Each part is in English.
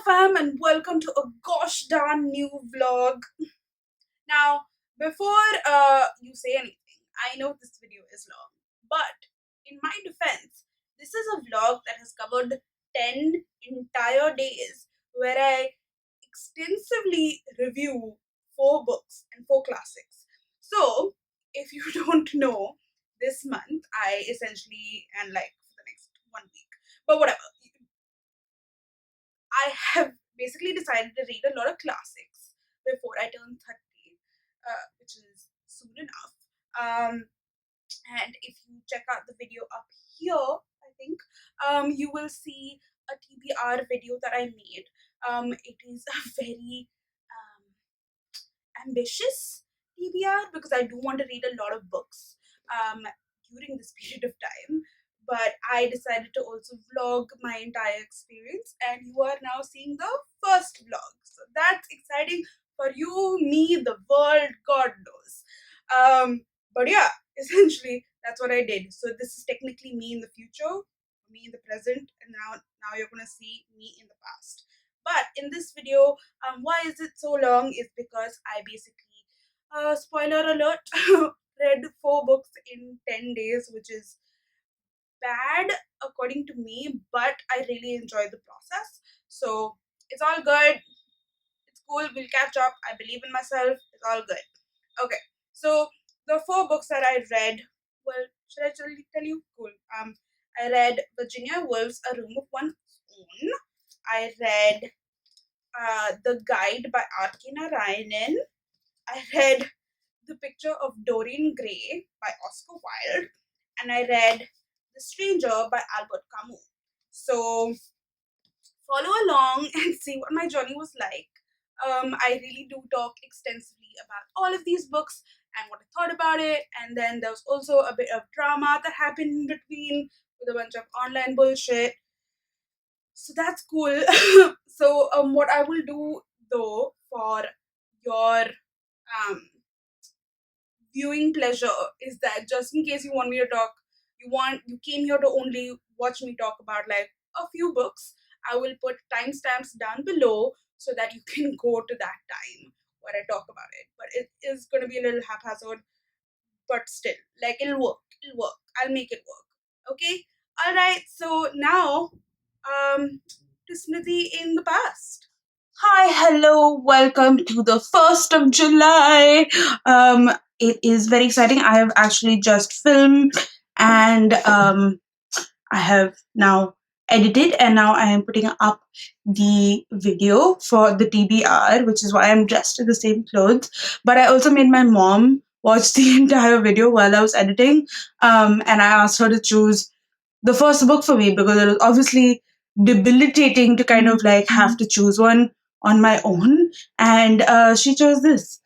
fam, and welcome to a gosh darn new vlog. Now, before you say anything, I know this video is long, but in my defense, this is a vlog that has covered 10 entire days where I extensively review 4 books and 4 classics. So, if you don't know, this month I essentially, and like for the next 1 week, but whatever, I have basically decided to read a lot of classics before I turn 30, which is soon enough. And if you check out the video up here, I think, you will see a TBR video that I made. It is a very ambitious TBR because I do want to read a lot of books during this period of time. But I decided to also vlog my entire experience, and you are now seeing the first vlog. So that's exciting for you, me, the world, God knows. But yeah, essentially that's what I did. So this is technically me in the future, me in the present, and now you're gonna see me in the past. But in this video, why is it so long? Is because I basically, spoiler alert, read 4 books in 10 days, which is bad according to me, but I really enjoy the process. So it's all good. It's cool. We'll catch up. I believe in myself. It's all good. Okay. So the 4 books that I read. Well, should I tell you? Cool. I read Virginia Woolf's A Room of One's Own. I read The Guide by RK Narayan. I read The Picture of Dorian Gray by Oscar Wilde. And I read The Stranger by Albert Camus. So follow along and see what my journey was like. I really do talk extensively about all of these books and what I thought about it. And then there was also a bit of drama that happened in between with a bunch of online bullshit. So that's cool. So what I will do though for your viewing pleasure is that just in case you want me to talk, you came here to only watch me talk about like a few books, I will put timestamps down below so that you can go to that time where I talk about it. But it is going to be a little haphazard, but still, like it'll work. I'll make it work. Okay. All right. So now, to Smriti in the past. Hi, hello, welcome to the 1st of July. It is very exciting. I have actually just filmed and I have now edited, and now I am putting up the video for the TBR, which is why I'm dressed in the same clothes. But I also made my mom watch the entire video while I was editing, and I asked her to choose the first book for me because it was obviously debilitating to kind of like have to choose one on my own, and she chose this.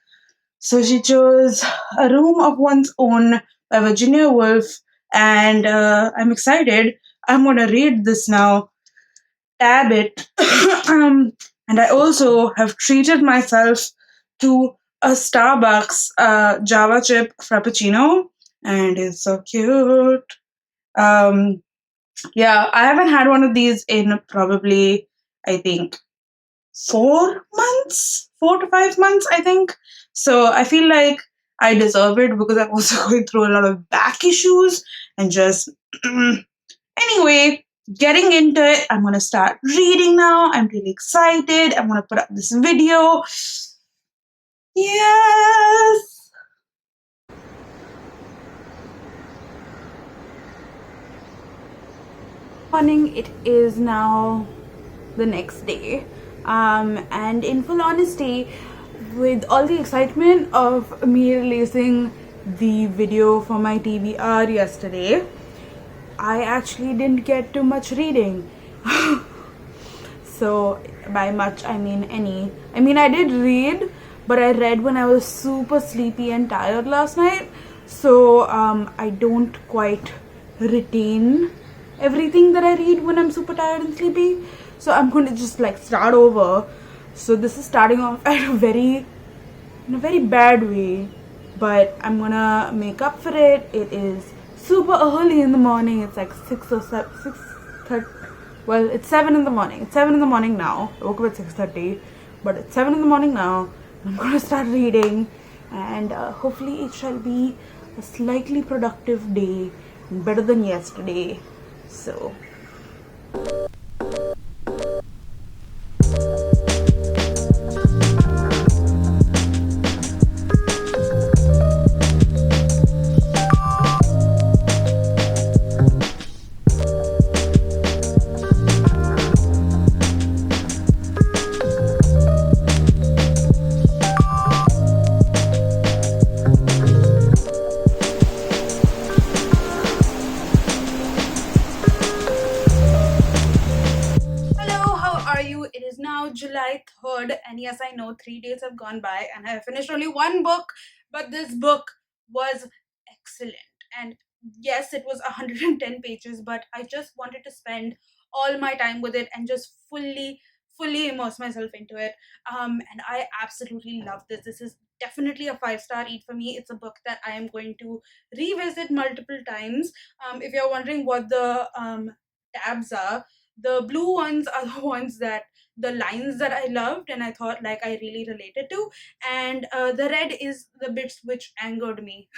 So she chose A Room of One's Own by Virginia Woolf, and I'm excited. I'm gonna read this now, tab it, and I also have treated myself to a Starbucks Java chip frappuccino, and it's so cute. Yeah, I haven't had one of these in probably, I think, 4 months, 4 to 5 months, I think. So I feel like I deserve it because I'm also going through a lot of back issues and just anyway, getting into it. I'm gonna start reading now. I'm really excited. I'm gonna put up this video. Yes. Morning. It is now the next day, and in full honesty, with all the excitement of me releasing the video for my TBR yesterday, I actually didn't get too much reading. So by much I mean any. I mean, I did read, but I read when I was super sleepy and tired last night, so I don't quite retain everything that I read when I'm super tired and sleepy. So I'm going to just like start over. So this is starting off at in a very bad way, but I'm gonna make up for it. It is super early in the morning. It's like 6 or 7, 6:30. Well, it's 7 in the morning. It's 7 in the morning now. I woke up at 6:30, but it's 7 in the morning now. I'm going to start reading, and hopefully it shall be a slightly productive day and better than yesterday. So, hello, how are you? It is now July 3rd, and yes, I know 3 days have gone by, and I have finished only one book, but this book was excellent. And yes, it was 110 pages, but I just wanted to spend all my time with it and just fully immerse myself into it. And I absolutely love this. This is definitely a five-star read for me. It's a book that I am going to revisit multiple times. If you're wondering what the tabs are, the blue ones are the ones that the lines that I loved and I thought like I really related to, and the red is the bits which angered me.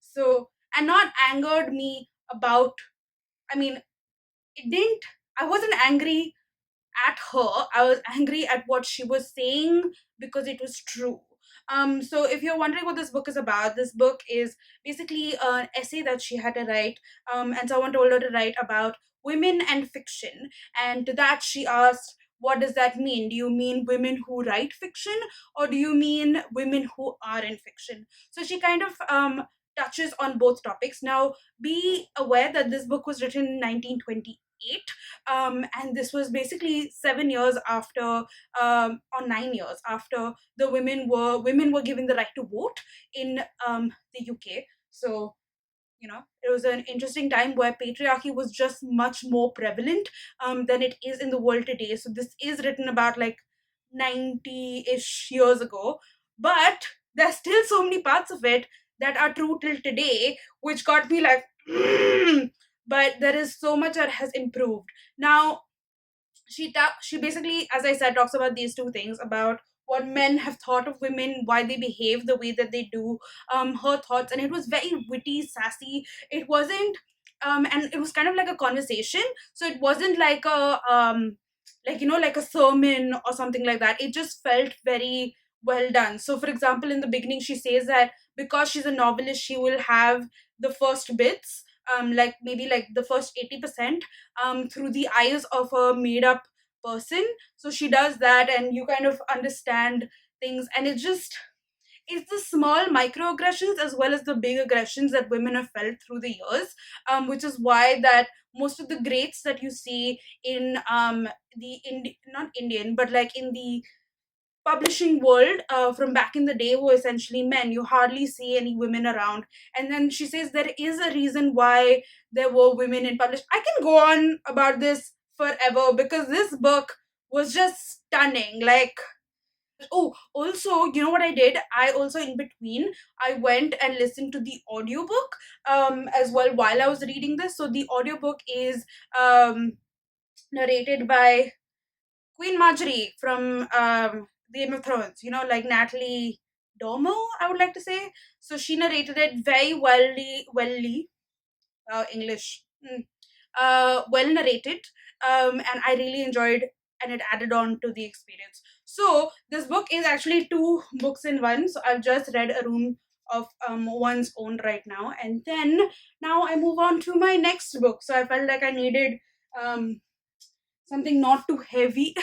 So, and not angered me about, I mean, it didn't, I wasn't angry at her. I was angry at what she was saying because it was true. So if you're wondering what this book is about, this book is basically an essay that she had to write, and someone told her to write about women and fiction. And to that, she asked, "What does that mean? Do you mean women who write fiction, or do you mean women who are in fiction?" So she kind of touches on both topics. Now, be aware that this book was written in 1928, and this was basically 7 years after, or 9 years after the women were given the right to vote in the UK. So it was an interesting time where patriarchy was just much more prevalent than it is in the world today. So this is written about like 90-ish years ago, but there's still so many parts of it that are true till today, which got me like but there is so much that has improved now. She basically, as I said, talks about these two things, about what men have thought of women, why they behave the way that they do, her thoughts. And it was very witty, sassy. It wasn't and it was kind of like a conversation, so it wasn't like a like a sermon or something like that. It just felt very well done. So for example, in the beginning she says that because she's a novelist, she will have the first bits, like maybe like the first 80%, through the eyes of a made up person. So she does that, and you kind of understand things. And it's the small microaggressions as well as the big aggressions that women have felt through the years, which is why that most of the greats that you see in not Indian, but like in the publishing world from back in the day, were essentially men. You hardly see any women around. And then she says there is a reason why there were women in publish. I can go on about this forever because this book was just stunning. Like, oh, also, you know what I did? I also, in between, I went and listened to the audiobook as well while I was reading this. So the audiobook is narrated by Queen Marjorie from Game of Thrones, like Natalie Dormer, I would like to say. So she narrated it very English, well narrated, and I really enjoyed, and it added on to the experience. So this book is actually two books in one. So I've just read A Room of One's Own right now, and then now I move on to my next book. So I felt like I needed um, something not too heavy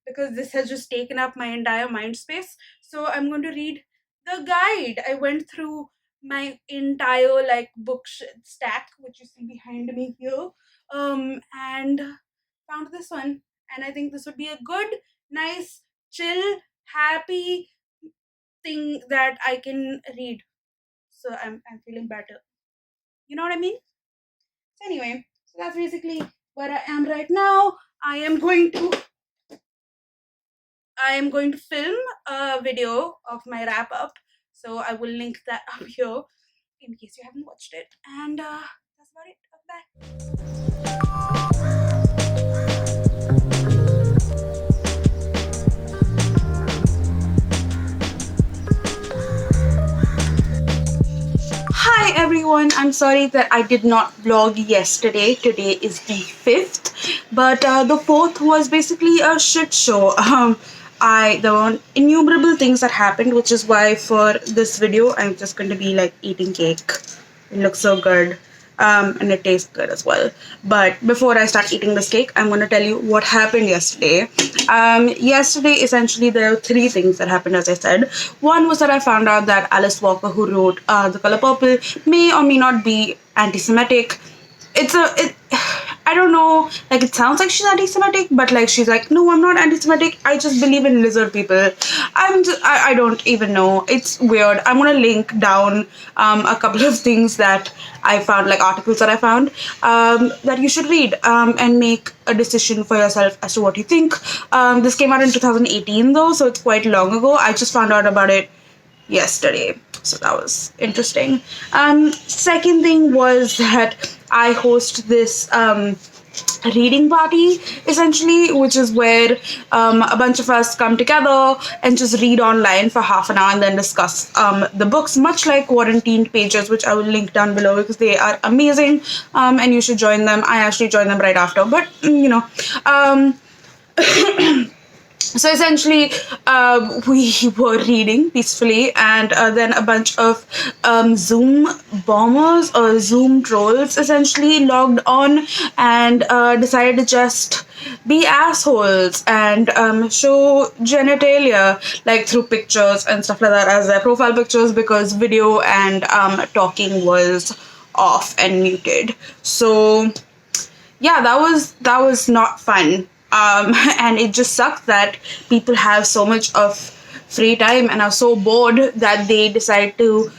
because this has just taken up my entire mind space. So I'm going to read the guide. I went through my entire like stack, which you see behind me here, and found this one. And I think this would be a good, nice, chill, happy thing that I can read. So I'm feeling better. You know what I mean? So anyway, so that's basically where I am right now. I am going to I am going to film a video of my wrap up. So I will link that up here in case you haven't watched it. And that's about it. Bye. Hi everyone, I'm sorry that I did not vlog yesterday. Today is the 5th, but the 4th was basically a shit show. There were innumerable things that happened, which is why for this video I'm just going to be like eating cake. It looks so good. And it tastes good as well. But before I start eating this cake, I'm going to tell you what happened yesterday. Yesterday, essentially, there are 3 things that happened, as I said. One was that I found out that Alice Walker, who wrote The Color Purple, may or may not be anti-Semitic. I don't know, like it sounds like she's anti-Semitic, but like she's like, no, I'm not anti-Semitic, I just believe in lizard people. I don't even know, it's weird. I'm gonna link down a couple of things that I found, like articles that I found, that you should read and make a decision for yourself as to what you think. This came out in 2018 though, so it's quite long ago. I just found out about it yesterday, so that was interesting. Second thing was that I host this reading party, essentially, which is where a bunch of us come together and just read online for half an hour and then discuss the books, much like quarantined pages, which I will link down below because they are amazing, and you should join them. I actually joined them right after, but you know. So essentially, we were reading peacefully, and then a bunch of Zoom bombers or Zoom trolls essentially logged on and decided to just be assholes and show genitalia, like through pictures and stuff like that as their profile pictures, because video and talking was off and muted. So yeah, that was not fun. And it just sucks that people have so much of free time and are so bored that they decide to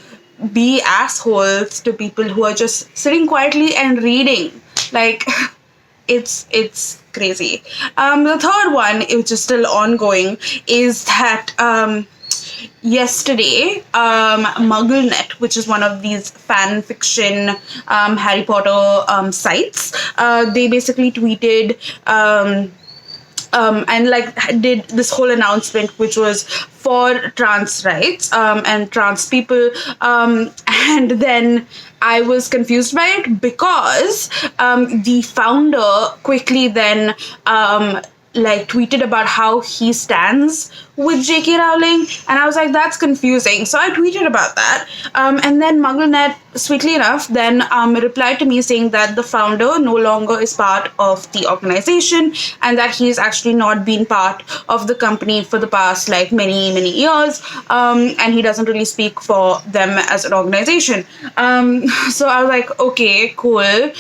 be assholes to people who are just sitting quietly and reading. Like, it's crazy. The third one, which is still ongoing, is that yesterday, MuggleNet, which is one of these fan fiction Harry Potter sites, they basically tweeted and like did this whole announcement, which was for trans rights and trans people, and then I was confused by it because the founder quickly then like tweeted about how he stands with J.K. Rowling, and I was like, that's confusing. So I tweeted about that, and then MuggleNet, sweetly enough, then replied to me saying that the founder no longer is part of the organization and that he's actually not been part of the company for the past like many years, and he doesn't really speak for them as an organization. So I was like, okay, cool.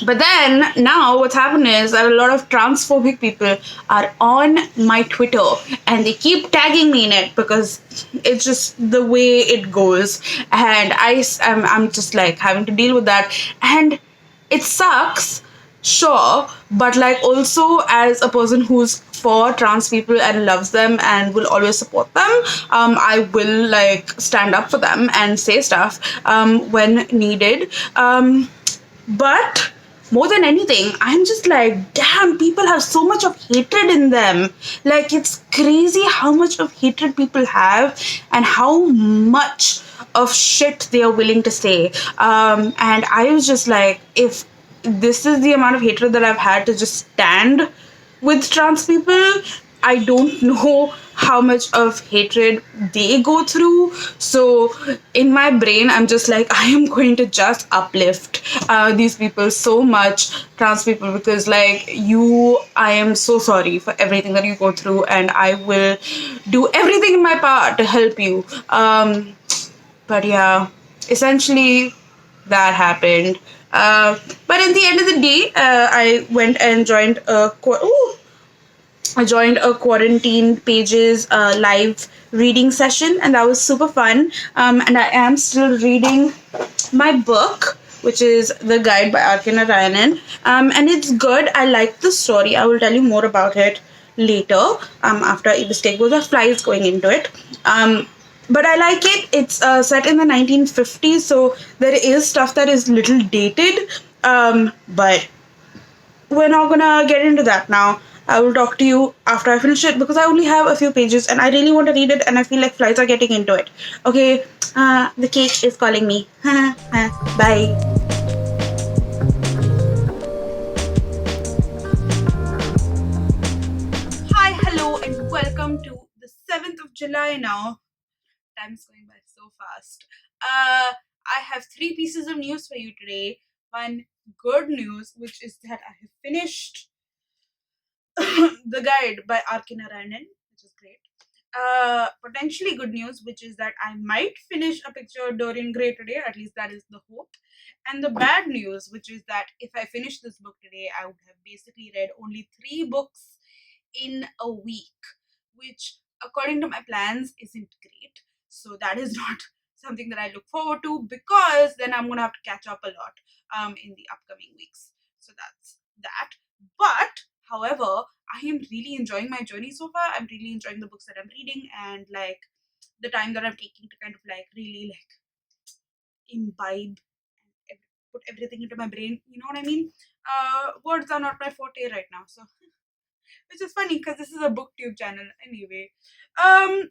But then now what's happened is that a lot of transphobic people are on my Twitter and they keep tagging me in it because it's just the way it goes, and I'm just like having to deal with that, and it sucks, sure, but like also as a person who's for trans people and loves them and will always support them, I will like stand up for them and say stuff when needed, but more than anything, I'm just like, damn, people have so much of hatred in them. Like, it's crazy how much of hatred people have and how much of shit they are willing to say. And I was just like, if this is the amount of hatred that I've had to just stand with trans people, I don't know how much of hatred they go through. So in my brain, I'm just like, I am going to just uplift these people so much, trans people, because like I am so sorry for everything that you go through, and I will do everything in my power to help you. But yeah, essentially that happened. But at the end of the day, I went and joined I joined a Quarantine Pages live reading session, and that was super fun. And I am still reading my book, which is The Guide by RK Narayan. And it's good. I like the story. I will tell you more about it later after I eat the steak. There are flies going into it. But I like it. It's set in the 1950s, so there is stuff that is little dated. But we're not gonna get into that now. I will talk to you after I finish it because I only have a few pages and I really want to read it and I feel like flights are getting into it. Okay, the cake is calling me. Bye. Hi, hello, and welcome to the 7th of July now. Time is going by so fast. I have three pieces of news for you today. One good news, which is that I have finished the guide by RK Narayan, which is great. Potentially good news, which is that I might finish a picture of Dorian Gray today, at least that is the hope. And the bad news, which is that if I finish this book today, I would have basically read only three books in a week, which, according to my plans, isn't great. So that is not something that I look forward to because then I'm gonna have to catch up a lot in the upcoming weeks. So that's that. But however, I am really enjoying my journey so far. I'm really enjoying the books that I'm reading and like the time that I'm taking to kind of like really like imbibe and put everything into my brain. You know what I mean? Words are not my forte right now, so which is funny because this is a booktube channel anyway. Um,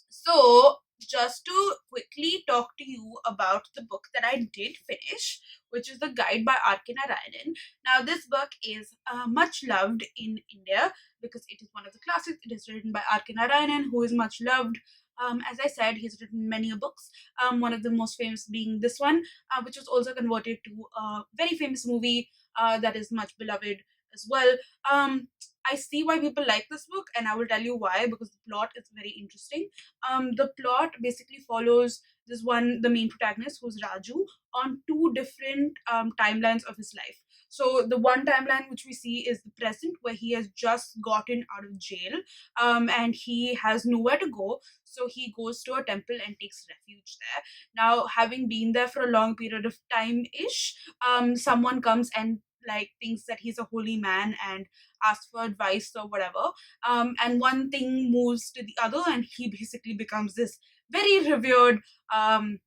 so, just to quickly talk to you about the book that I did finish, which is The Guide by R.K. Narayan. Now, this book is much loved in India because it is one of the classics. It is written by R.K. Narayan, who is much loved. As I said, he's written many books. One of the most famous being this one, which was also converted to a very famous movie that is much beloved as well. I see why people like this book, and I will tell you why because the plot is very interesting. The plot basically follows this one, the main protagonist, who's Raju, on two different timelines of his life. So the one timeline which we see is the present, where he has just gotten out of jail, and he has nowhere to go. So he goes to a temple and takes refuge there. Now, having been there for a long period of time ish, someone comes and like thinks that he's a holy man and asks for advice or whatever, and one thing moves to the other and he basically becomes this very revered um,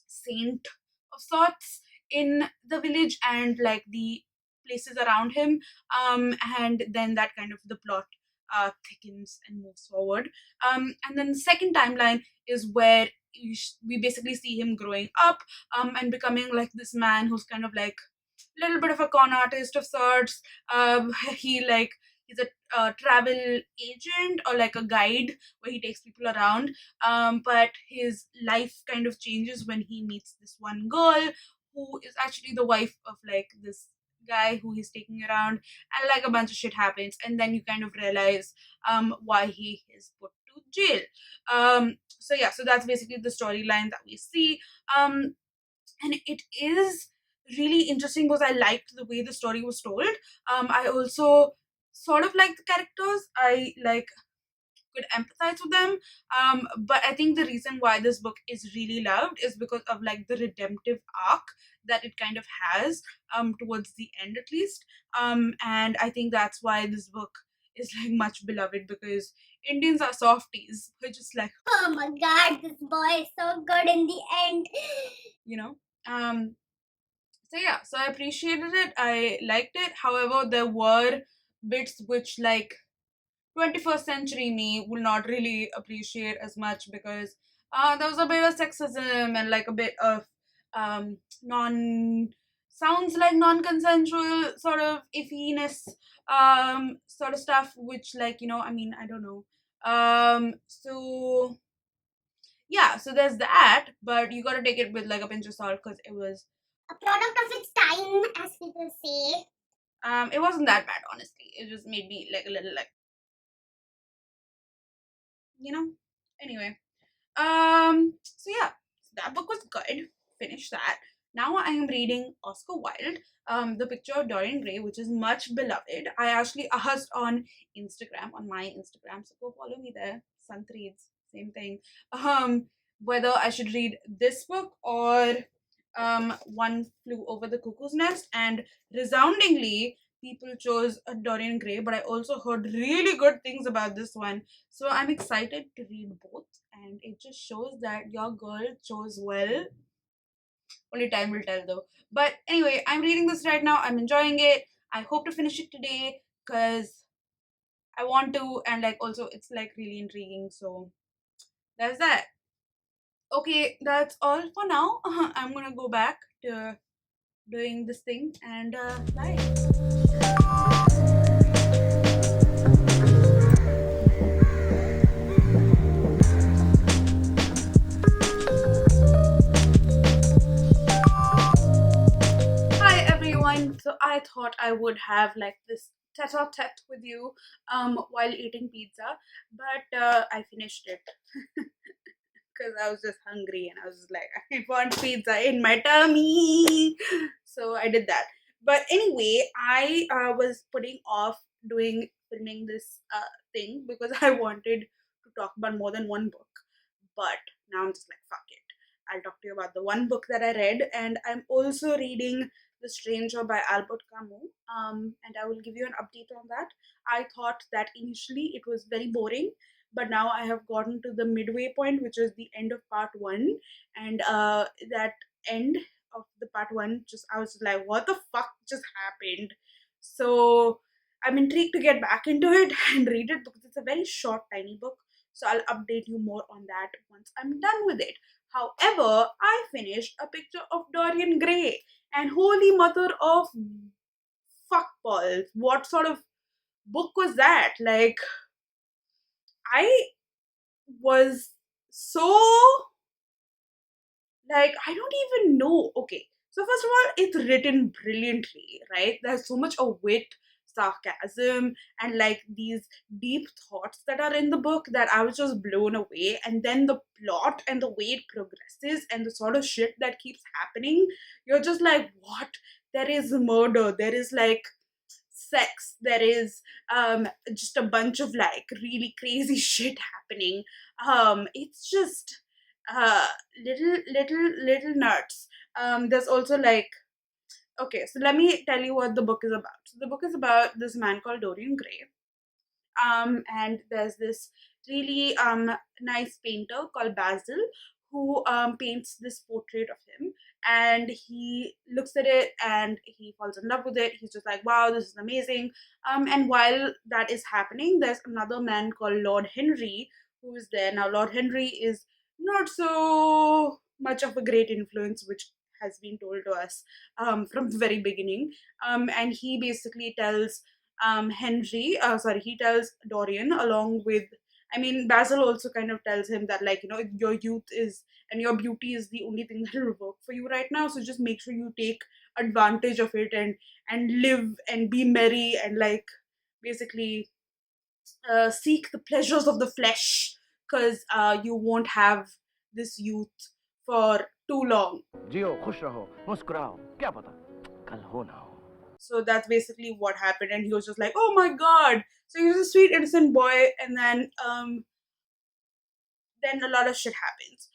saint of sorts in the village and like the places around him, and then that kind of the plot thickens and moves forward, and then the second timeline is where we basically see him growing up, and becoming like this man who's kind of like little bit of a con artist of sorts. He like he's a travel agent or like a guide where he takes people around. But his life kind of changes when he meets this one girl who is actually the wife of like this guy who he's taking around, and like a bunch of shit happens, and then you kind of realize why he is put to jail. So yeah, so that's basically the storyline that we see. And it is really interesting because I liked the way the story was told. I also sort of like the characters. I like could empathize with them. But I think the reason why this book is really loved is because of like the redemptive arc that it kind of has towards the end at least. And I think that's why this book is like much beloved because Indians are softies. We're just like, oh my god, this boy is so good in the end. You know? Um so yeah, so I appreciated it. I liked it. However, there were bits which like 21st century me will not really appreciate as much because there was a bit of sexism and like a bit of non sounds like non-consensual sort of iffiness, sort of stuff which like I mean I don't know. So yeah, so there's that, but you gotta take it with like a pinch of salt because it was a product of its time, as people say. It wasn't that bad, honestly. It just made me like a little like you know. Anyway, so yeah, that book was good. Finished that. Now I am reading Oscar Wilde, The Picture of Dorian Gray, which is much beloved. I actually asked on Instagram, on my Instagram, so go follow me there. Sant reads, same thing. Whether I should read this book or One Flew Over the Cuckoo's Nest, and resoundingly, people chose Dorian Gray, but I also heard really good things about this one. So I'm excited to read both, and it just shows that your girl chose well. Only time will tell though. But anyway, I'm reading this right now. I'm enjoying it. I hope to finish it today. because I want to, and like also it's like really intriguing. So that's that. Okay, that's all for now. I'm gonna go back to doing this thing and bye. Hi everyone. So I thought I would have like this tete-a-tete with you while eating pizza, but I finished it because I was just hungry and I was just like, I want pizza in my tummy. So I did that. But anyway, I was putting off doing filming this thing because I wanted to talk about more than one book. But now I'm just like, fuck it. I'll talk to you about the one book that I read, and I'm also reading The Stranger by Albert Camus. And I will give you an update on that. I thought that initially it was very boring, but now I have gotten to the midway point, which is the end of part one, and that end of the part one, just I was like, what the fuck just happened? So I'm intrigued to get back into it and read it because it's a very short, tiny book. So I'll update you more on that once I'm done with it. However, I finished A Picture of Dorian Gray, and holy mother of fuck balls, what sort of book was that? Like, I was so like, I don't even know. Okay, so first of all, it's written brilliantly, right? There's so much of wit, sarcasm, and like these deep thoughts that are in the book that I was just blown away. And then the plot and the way it progresses and the sort of shit that keeps happening, you're just like, what? There is murder, there is like sex, there is just a bunch of like really crazy shit happening. It's just uh little nuts. There's also like, okay, so let me tell you what the book is about. So the book is about this man called Dorian Gray, and there's this really nice painter called Basil who paints this portrait of him, and he looks at it and he falls in love with it. He's just like, wow, this is amazing. And while that is happening, there's another man called Lord Henry who is there. Now Lord Henry is not so much of a great influence, which has been told to us from the very beginning. And he basically tells he tells Dorian, along with, I mean, Basil also kind of tells him that, like, your youth is and your beauty is the only thing that will work for you right now. So just make sure you take advantage of it and live and be merry and like basically seek the pleasures of the flesh because you won't have this youth for too long. जियो खुश रहो मुस्कुराओ क्या पता कल हो ना हो So that's basically what happened, and he was just like, "Oh my god!" So he was a sweet, innocent boy, and then a lot of shit happens.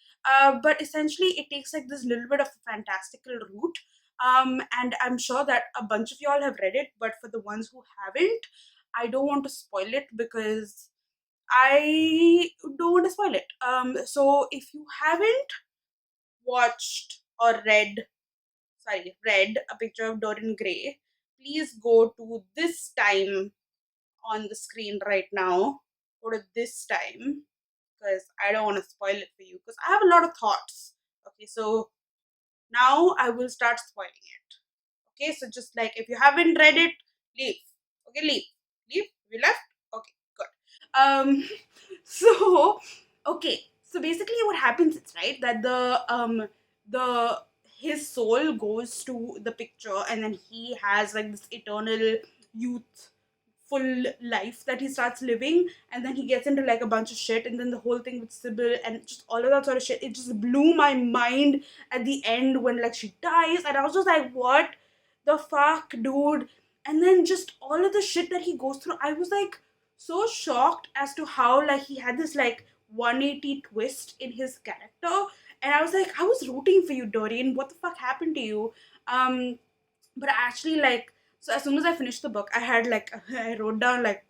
But essentially, it takes like this little bit of a fantastical route. And I'm sure that a bunch of y'all have read it, but for the ones who haven't, I don't want to spoil it because I don't want to spoil it. So if you haven't watched or read A Picture of Dorian Gray, please go to this time on the screen right now. Go to this time because I don't want to spoil it for you because I have a lot of thoughts. Okay, so now I will start spoiling it. Okay, so just like if you haven't read it, leave. Okay, leave. We left. Okay, good. So okay, so basically what happens is, right, that the his soul goes to the picture and then he has like this eternal youth full life that he starts living, and then he gets into like a bunch of shit, and then the whole thing with Sybil and just all of that sort of shit, it just blew my mind at the end when like she dies, and I was just like, what the fuck, dude? And then just all of the shit that he goes through, I was like so shocked as to how like he had this like 180 twist in his character, and I was like, I was rooting for you, Dorian. What the fuck happened to you? um but actually, like, so as soon as I finished the book, I had like I wrote down like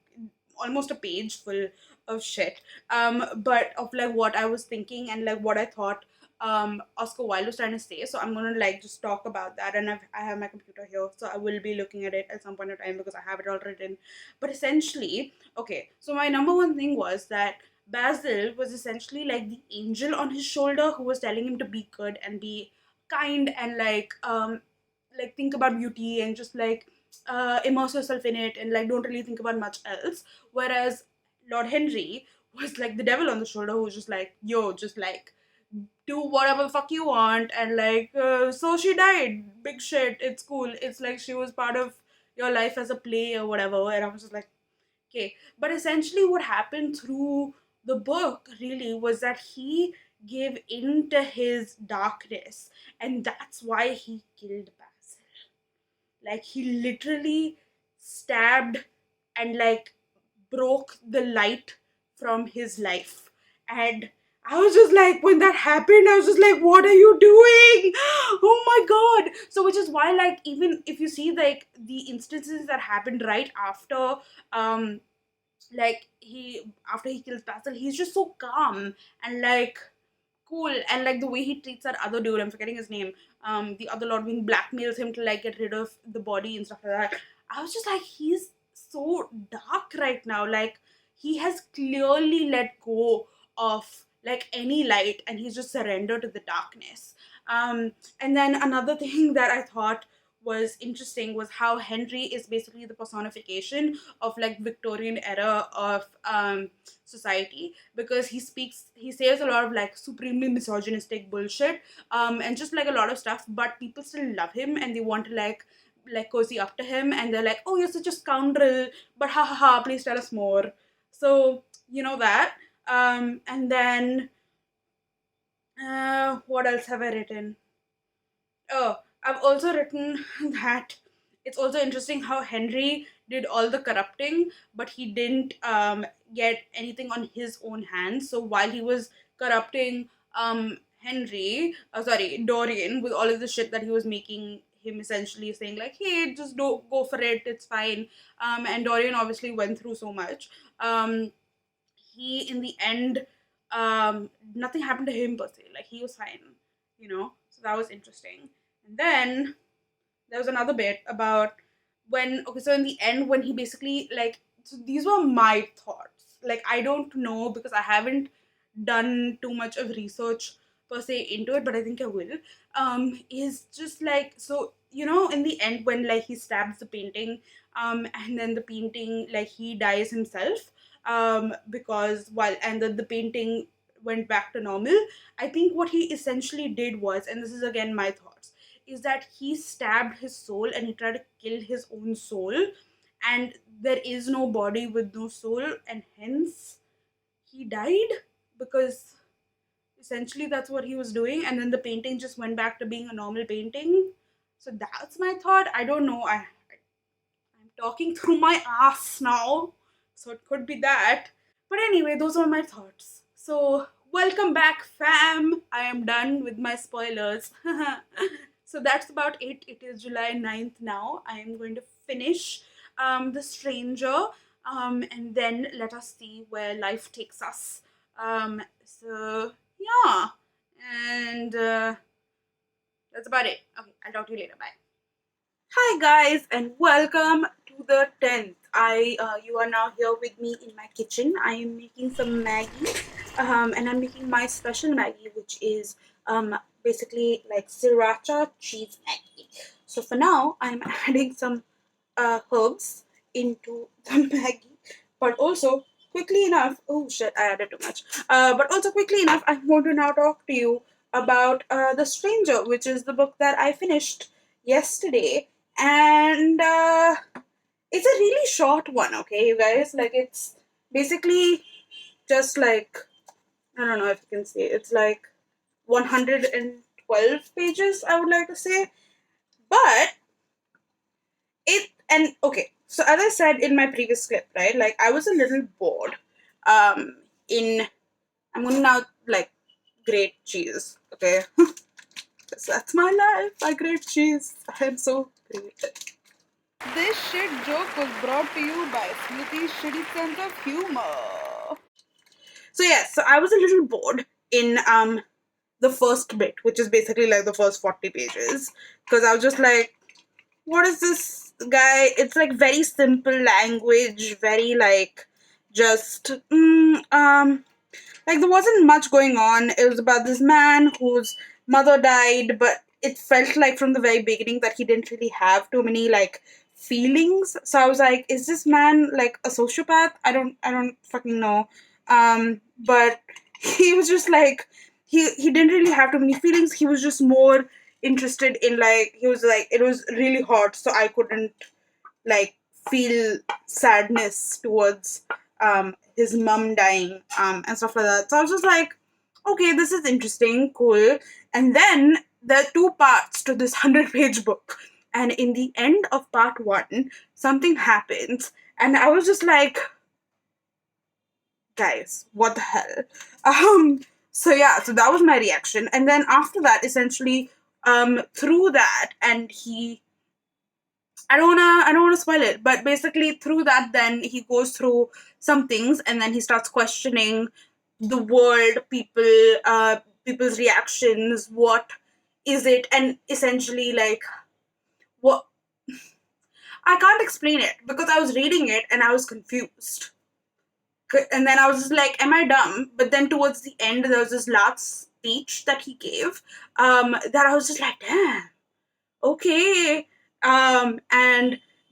almost a page full of shit, but of like what I was thinking and like what I thought Oscar Wilde was trying to say. So I'm gonna like just talk about that, and I have my computer here, so I will be looking at it at some point in time because I have it all written. But essentially, okay, so my number one thing was that Basil was essentially like the angel on his shoulder who was telling him to be good and be kind and like think about beauty and just like immerse yourself in it and like don't really think about much else. Whereas Lord Henry was like the devil on the shoulder who was just like, yo, just like do whatever the fuck you want, and like so she died, big shit, it's cool, it's like she was part of your life as a play or whatever. And I was just like, okay. But essentially what happened through the book really was that he gave in to his darkness, and that's why he killed Basil. Like he literally stabbed and like broke the light from his life. And I was just like, when that happened, I was just like, what are you doing? Oh my god. So which is why, like, even if you see like the instances that happened right after like he after he kills Basil, he's just so calm and like cool, and like the way he treats that other dude, I'm forgetting his name, the other lord, being blackmails him to like get rid of the body and stuff like that. I was just like, he's so dark right now. Like he has clearly let go of like any light and he's just surrendered to the darkness. And then another thing that I thought was interesting was how Henry is basically the personification of like Victorian era of society, because he says a lot of like supremely misogynistic bullshit, and just like a lot of stuff, but people still love him and they want to like cozy up to him, and they're like, oh, you're such a scoundrel, but ha ha ha, please tell us more. So you know that. And then what else have I written? Oh, I've also written that it's also interesting how Henry did all the corrupting, but he didn't get anything on his own hands. So while he was corrupting Dorian, with all of the shit that he was making him essentially saying like, hey, just don't go for it, it's fine. And Dorian obviously went through so much. He in the end, nothing happened to him per se. Like he was fine, you know. So that was interesting. And then there was another bit about when, okay, so in the end when he basically like, so these were my thoughts. Like I don't know because I haven't done too much of research per se into it, but I think I will. Is just like, so you know, in the end when like he stabs the painting, and then the painting like he dies himself, because while and the painting went back to normal. I think what he essentially did was, and this is again my thoughts, is that he stabbed his soul and he tried to kill his own soul, and there is no body with no soul, and hence he died, because essentially that's what he was doing, and then the painting just went back to being a normal painting. So that's my thought. I don't know. I'm talking through my ass now, so it could be that. But anyway, those are my thoughts. So, welcome back, fam. I am done with my spoilers. So, that's about it. It is July 9th now. I am going to finish The Stranger, and then let us see where life takes us. So, yeah. And that's about it. Okay, I'll talk to you later. Bye. Hi guys, and welcome to the 10th. You are now here with me in my kitchen. I am making some Maggie, and I'm making my special Maggie, which is basically like sriracha cheese Maggie. So for now, I'm adding some herbs into the Maggie, but also quickly enough, oh shit, I added too much. But also quickly enough, I'm going to now talk to you about The Stranger, which is the book that I finished yesterday. And it's a really short one, okay, you guys. Like, it's basically just like, I don't know if you can see, it's like 112 pages, I would like to say. But and okay, so as I said in my previous clip, right, like I was a little bored in I'm gonna now like grate cheese, okay. That's my life. I grate cheese. I am so great. This shit joke was brought to you by Smriti's shitty sense of humor. So yes, so I was a little bored in the first bit, which is basically like the first 40 pages, because I was just like, what is this guy? It's like very simple language, very like just like there wasn't much going on. It was about this man whose mother died, but it felt like from the very beginning that he didn't really have too many like feelings. So I was like, is this man like a sociopath? I don't fucking know. But he was just like he didn't really have too many feelings. He was just more interested in like he was like it was really hot, so I couldn't like feel sadness towards his mum dying and stuff like that. So I was just like, okay, this is interesting, cool. And then there are two parts to this 100-page book. And in the end of part one, something happens. And I was just like, guys, what the hell? So yeah, so that was my reaction. And then after that, essentially, through that, and he I don't wanna spoil it, but basically through that then he goes through some things and then he starts questioning the world, people's reactions, what is it, and essentially like what I can't explain it because I was reading it and I was confused. And then I was just like, am I dumb? But then towards the end there was this last speech that he gave, that I was just like, damn, okay. And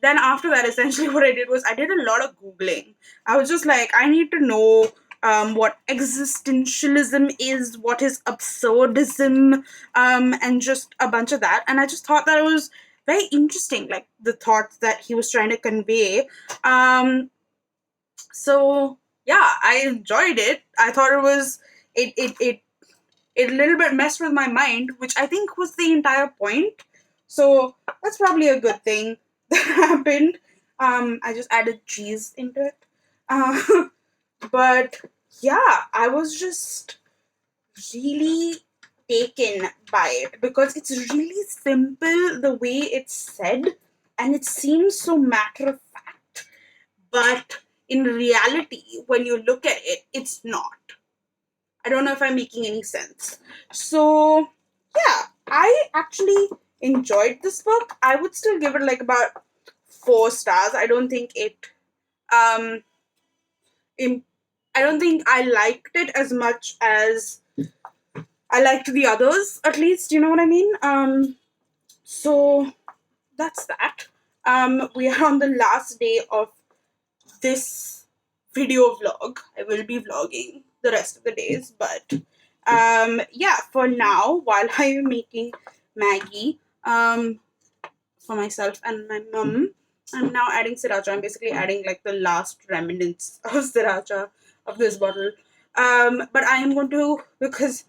then after that, essentially what I did was I did a lot of Googling. I was just like, I need to know what existentialism is, what is absurdism, and just a bunch of that. And I just thought that it was very interesting, like the thoughts that he was trying to convey. So yeah, I enjoyed it. I thought it a little bit messed with my mind, which I think was the entire point. So that's probably a good thing that happened. I just added cheese into it. Uh, but yeah, I was just really taken by it because it's really simple the way it's said and it seems so matter of fact. But in reality, when you look at it, it's not. I don't know if I'm making any sense. So, yeah, I actually enjoyed this book. I would still give it like about 4 stars. I don't think it, um, im- I don't think I liked it as much as I liked the others, at least, you know what I mean? So that's that. We are on the last day of this video vlog. I will be vlogging the rest of the days, but yeah, for now, while I am making Maggie for myself and my mum, I'm now adding sriracha. I'm basically adding like the last remnants of sriracha of this bottle. But I am going to, because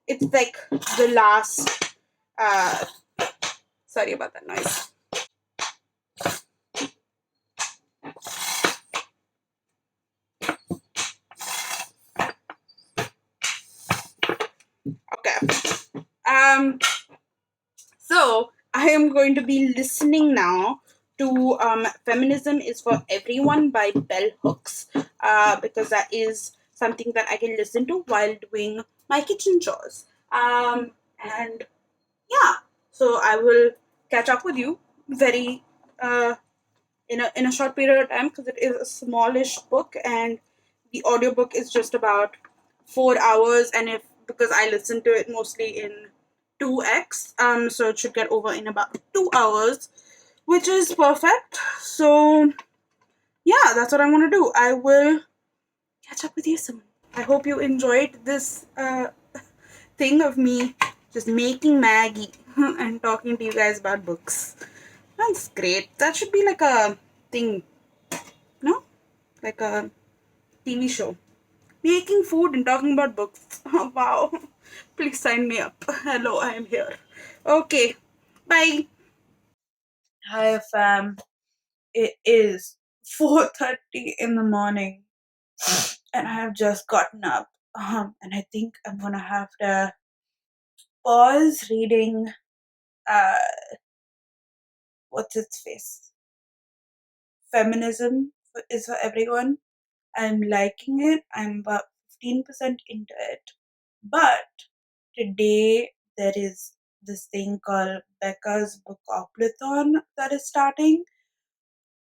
it's like the last, uh, sorry about that noise. Okay. So I am going to be listening now to Feminism is for Everyone by Bell Hooks, because that is something that I can listen to while doing my kitchen chores. And yeah, so I will catch up with you very in a short period of time because it is a smallish book and the audiobook is just about 4 hours, and if because I listen to it mostly in 2x, so it should get over in about 2 hours, which is perfect. So yeah, that's what I'm gonna do. I will catch up with you soon. I hope you enjoyed this thing of me just making Maggie and talking to you guys about books. That's great. That should be like a thing, no? Like a TV show. Making food and talking about books. Oh, wow. Please sign me up. Hello, I am here. Okay. Bye. Hi, fam. It is 4:30 in the morning and I have just gotten up. And I think I'm gonna have to pause reading uh what's its face? Feminism is for Everyone. I'm liking it. I'm about 15% into it. But today there is this thing called Becca's Bookoplathon that is starting.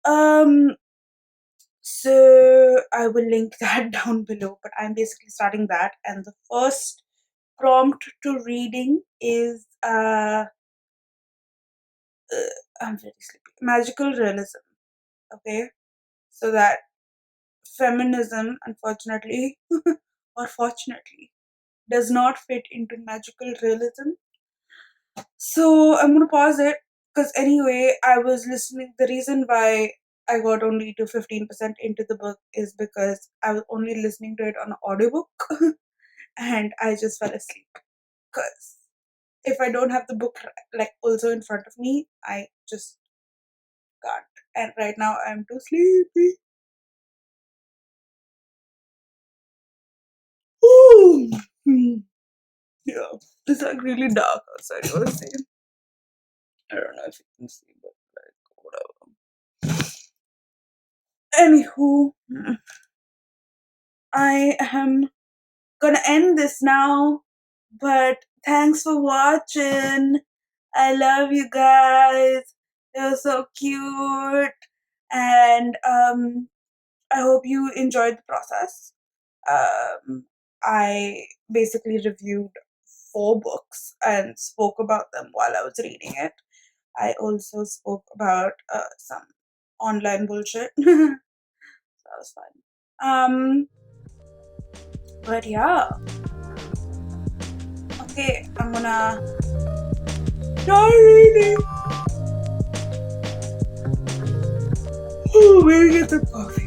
Um, so I will link that down below. But I'm basically starting that, and the first prompt to reading is I'm very sleepy. Magical realism. Okay, so that feminism, unfortunately or fortunately, does not fit into magical realism. So I'm gonna pause it because anyway, I was listening. The reason why I got only to 15% into the book is because I was only listening to it on an audiobook and I just fell asleep. Because if I don't have the book like also in front of me, I just can't. And right now I'm too sleepy. Ooh. Yeah, it's like really dark outside. You wanna see? I don't know if you can see, but like whatever. Anywho, I am gonna end this now, but thanks for watching. I love you guys. You're so cute, and I hope you enjoyed the process. I basically reviewed 4 books and spoke about them while I was reading it. I also spoke about some online bullshit. That was fun. But yeah, okay, I'm gonna start reading. Oh, where to get the coffee?